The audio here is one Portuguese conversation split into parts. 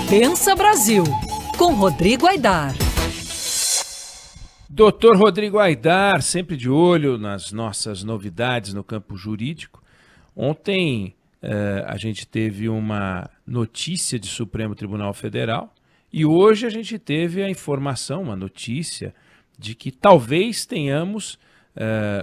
Pensa Brasil, com Rodrigo Aidar. Doutor Rodrigo Aidar, sempre de olho nas nossas novidades no campo jurídico. Ontem a gente teve uma notícia de Supremo Tribunal Federal e hoje a gente teve a informação, uma notícia, de que talvez tenhamos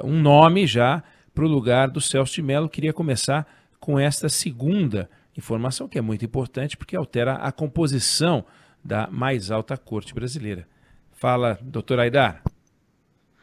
um nome já para o lugar do Celso de Mello. Queria começar com esta segunda informação, que é muito importante porque altera a composição da mais alta corte brasileira. Fala, doutor Aidar.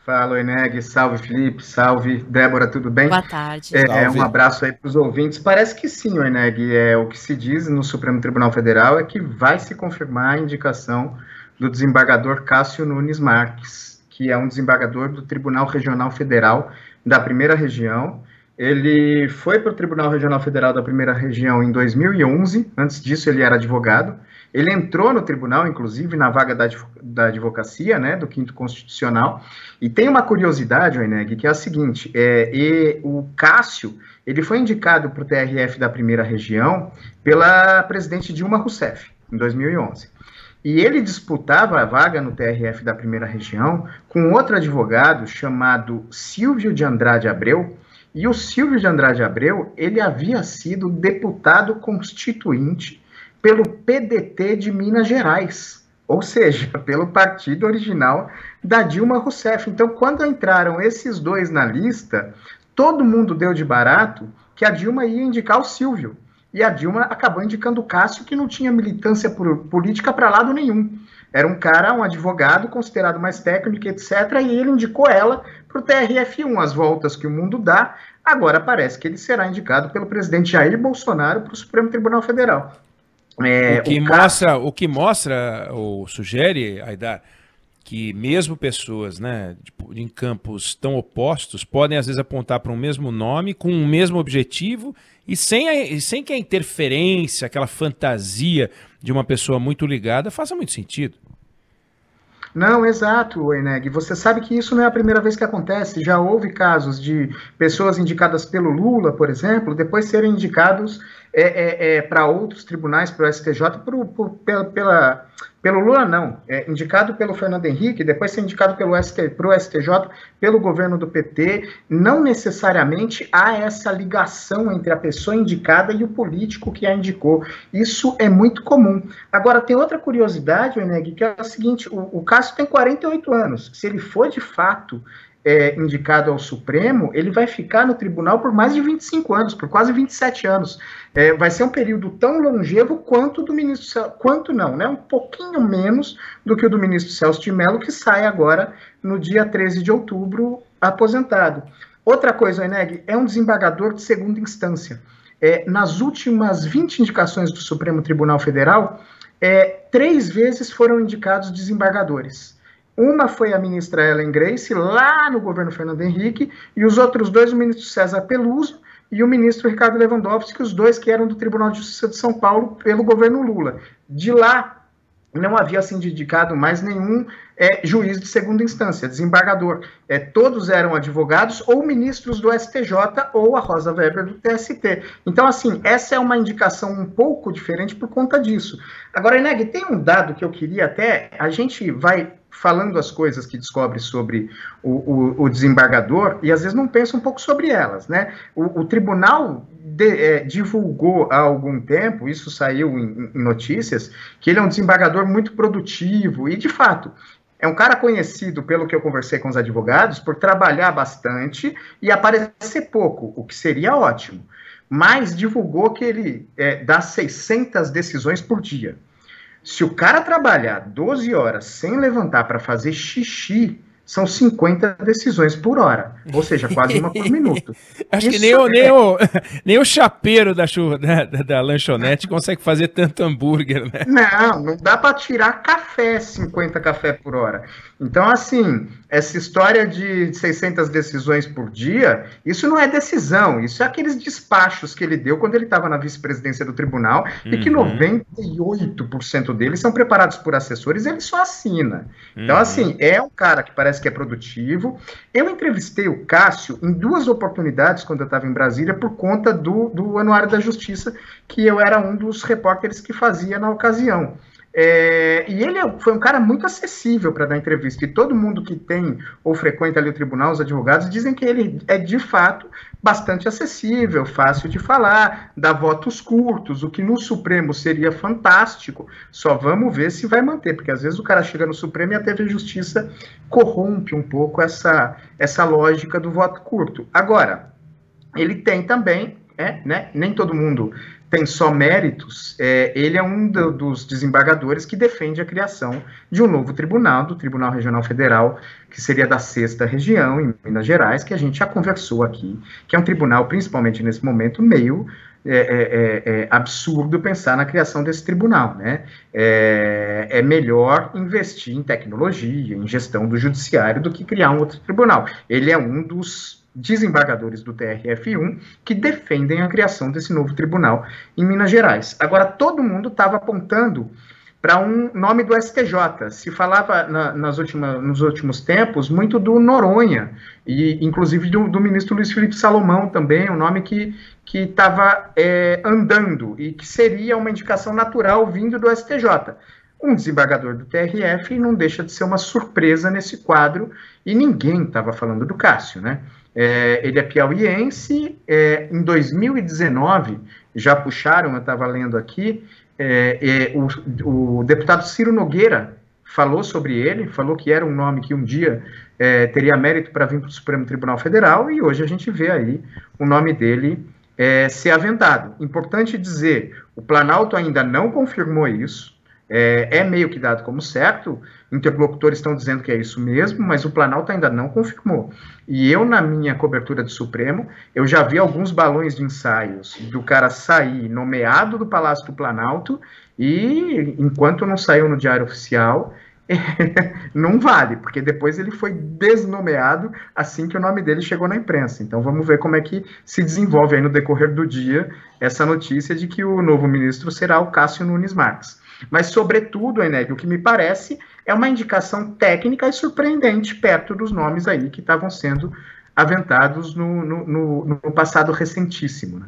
Fala, Eneg, salve Felipe, salve Débora, tudo bem? Boa tarde. Um abraço aí para os ouvintes. Parece que sim, Eneg, o que se diz no Supremo Tribunal Federal é que vai se confirmar a indicação do desembargador Cássio Nunes Marques, que é um desembargador do Tribunal Regional Federal da Primeira Região. Ele foi para o Tribunal Regional Federal da Primeira Região em 2011, antes disso ele era advogado. Ele entrou no tribunal, inclusive, na vaga da advocacia, né, do 5º Constitucional. E tem uma curiosidade, Eneg, que é a seguinte, o Cássio, ele foi indicado para o TRF da Primeira Região pela presidente Dilma Rousseff, em 2011. E ele disputava a vaga no TRF da Primeira Região com outro advogado chamado Silvio de Andrade Abreu. E o Silvio de Andrade Abreu, ele havia sido deputado constituinte pelo PDT de Minas Gerais, ou seja, pelo partido original da Dilma Rousseff. Então, quando entraram esses dois na lista, todo mundo deu de barato que a Dilma ia indicar o Silvio. E a Dilma acabou indicando o Cássio, que não tinha militância política para lado nenhum. Era um cara, um advogado, considerado mais técnico, etc., e ele indicou ela para o TRF1, as voltas que o mundo dá. Agora parece que ele será indicado pelo presidente Jair Bolsonaro para o Supremo Tribunal Federal. O que mostra ou sugere, Aidar, que mesmo pessoas, né, em campos tão opostos podem às vezes apontar para um mesmo nome, com o mesmo objetivo e sem que a interferência, aquela fantasia de uma pessoa muito ligada faça muito sentido. Não, exato, Eneg. Você sabe que isso não é a primeira vez que acontece. Já houve casos de pessoas indicadas pelo Lula, por exemplo, depois serem indicados para outros tribunais, para o STJ, pelo Lula não, indicado pelo Fernando Henrique, depois ser indicado para o STJ, pelo governo do PT. Não necessariamente há essa ligação entre a pessoa indicada e o político que a indicou. Isso é muito comum. Agora, tem outra curiosidade, Eneg, que é a seguinte: o Cássio tem 48 anos. Se ele for de fato indicado ao Supremo, ele vai ficar no tribunal por mais de 25 anos, por quase 27 anos. Vai ser um período tão longevo quanto do ministro, um pouquinho menos do que o do ministro Celso de Mello, que sai agora no dia 13 de outubro, aposentado. Outra coisa, Eneg, é um desembargador de segunda instância. Nas últimas 20 indicações do Supremo Tribunal Federal, 3 vezes foram indicados desembargadores. Uma foi a ministra Ellen Grace, lá no governo Fernando Henrique, e os outros 2, o ministro César Peluso e o ministro Ricardo Lewandowski, os 2 que eram do Tribunal de Justiça de São Paulo pelo governo Lula. De lá, não havia sido indicado mais nenhum juiz de segunda instância, desembargador. Todos eram advogados ou ministros do STJ ou a Rosa Weber do TST. Então, assim, essa é uma indicação um pouco diferente por conta disso. Agora, Eneg, tem um dado que eu queria até... A gente vai falando as coisas que descobre sobre o desembargador e às vezes não pensa um pouco sobre elas, né? O tribunal divulgou há algum tempo, isso saiu em notícias, que ele é um desembargador muito produtivo e, de fato, é um cara conhecido, pelo que eu conversei com os advogados, por trabalhar bastante e aparecer pouco, o que seria ótimo. Mas divulgou que ele dá 600 decisões por dia. Se o cara trabalhar 12 horas sem levantar para fazer xixi, são 50 decisões por hora, ou seja, quase uma por minuto. Acho que nem o chapeiro da lanchonete consegue fazer tanto hambúrguer, né? Não dá para tirar 50 café por hora. Então, assim, essa história de 600 decisões por dia, isso não é decisão, isso é aqueles despachos que ele deu quando ele estava na vice-presidência do tribunal, e que 98% deles são preparados por assessores, ele só assina. Então, assim, é um cara que parece parece que é produtivo. Eu entrevistei o Cássio em 2 oportunidades quando eu estava em Brasília por conta do Anuário da Justiça, que eu era um dos repórteres que fazia na ocasião. E ele foi um cara muito acessível para dar entrevista, e todo mundo que tem ou frequenta ali o tribunal, os advogados, dizem que ele é de fato bastante acessível, fácil de falar, dá votos curtos, o que no Supremo seria fantástico. Só vamos ver se vai manter, porque às vezes o cara chega no Supremo e a TV Justiça corrompe um pouco essa lógica do voto curto. Agora, ele tem também, né, nem todo mundo tem só méritos, ele é um dos desembargadores que defende a criação de um novo tribunal, do Tribunal Regional Federal, que seria da 6ª Região, em Minas Gerais, que a gente já conversou aqui, que é um tribunal, principalmente nesse momento, meio absurdo pensar na criação desse tribunal, né? É melhor investir em tecnologia, em gestão do judiciário, do que criar um outro tribunal. Ele é um dos desembargadores do TRF1 que defendem a criação desse novo tribunal em Minas Gerais. Agora, todo mundo estava apontando para um nome do STJ. Se falava nos últimos tempos muito do Noronha, e inclusive do ministro Luiz Felipe Salomão também, um nome que estava andando e que seria uma indicação natural vindo do STJ. Um desembargador do TRF não deixa de ser uma surpresa nesse quadro, e ninguém estava falando do Cássio, né? Ele é piauiense, em 2019, já puxaram, eu estava lendo aqui, o deputado Ciro Nogueira falou sobre ele, falou que era um nome que um dia teria mérito para vir para o Supremo Tribunal Federal, e hoje a gente vê aí o nome dele ser aventado. Importante dizer, o Planalto ainda não confirmou isso, é meio que dado como certo, interlocutores estão dizendo que é isso mesmo, mas o Planalto ainda não confirmou. E eu, na minha cobertura do Supremo, eu já vi alguns balões de ensaios do cara sair nomeado do Palácio do Planalto, e enquanto não saiu no Diário Oficial, não vale, porque depois ele foi desnomeado assim que o nome dele chegou na imprensa. Então vamos ver como é que se desenvolve aí no decorrer do dia essa notícia de que o novo ministro será o Cássio Nunes Marques. Mas, sobretudo, Eneg, o que me parece é uma indicação técnica e surpreendente perto dos nomes aí que estavam sendo aventados no passado recentíssimo, né?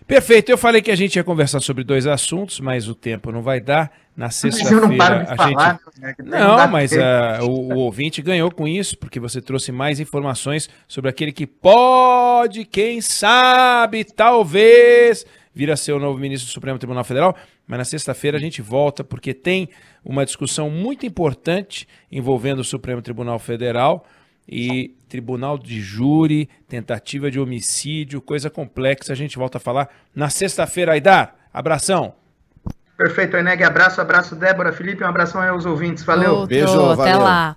Perfeito, eu falei que a gente ia conversar sobre 2 assuntos, mas o tempo não vai dar. Na sexta-feira a gente... Não, mas o ouvinte ganhou com isso, porque você trouxe mais informações sobre aquele que pode, quem sabe, talvez, vir a ser o novo ministro do Supremo Tribunal Federal. Mas na sexta-feira a gente volta, porque tem uma discussão muito importante envolvendo o Supremo Tribunal Federal e tribunal de júri, tentativa de homicídio, coisa complexa. A gente volta a falar na sexta-feira, Aidar. Abração. Perfeito, Eneg. Abraço, Débora, Felipe. Um abração aí aos ouvintes. Valeu. Beijo, valeu. Até lá.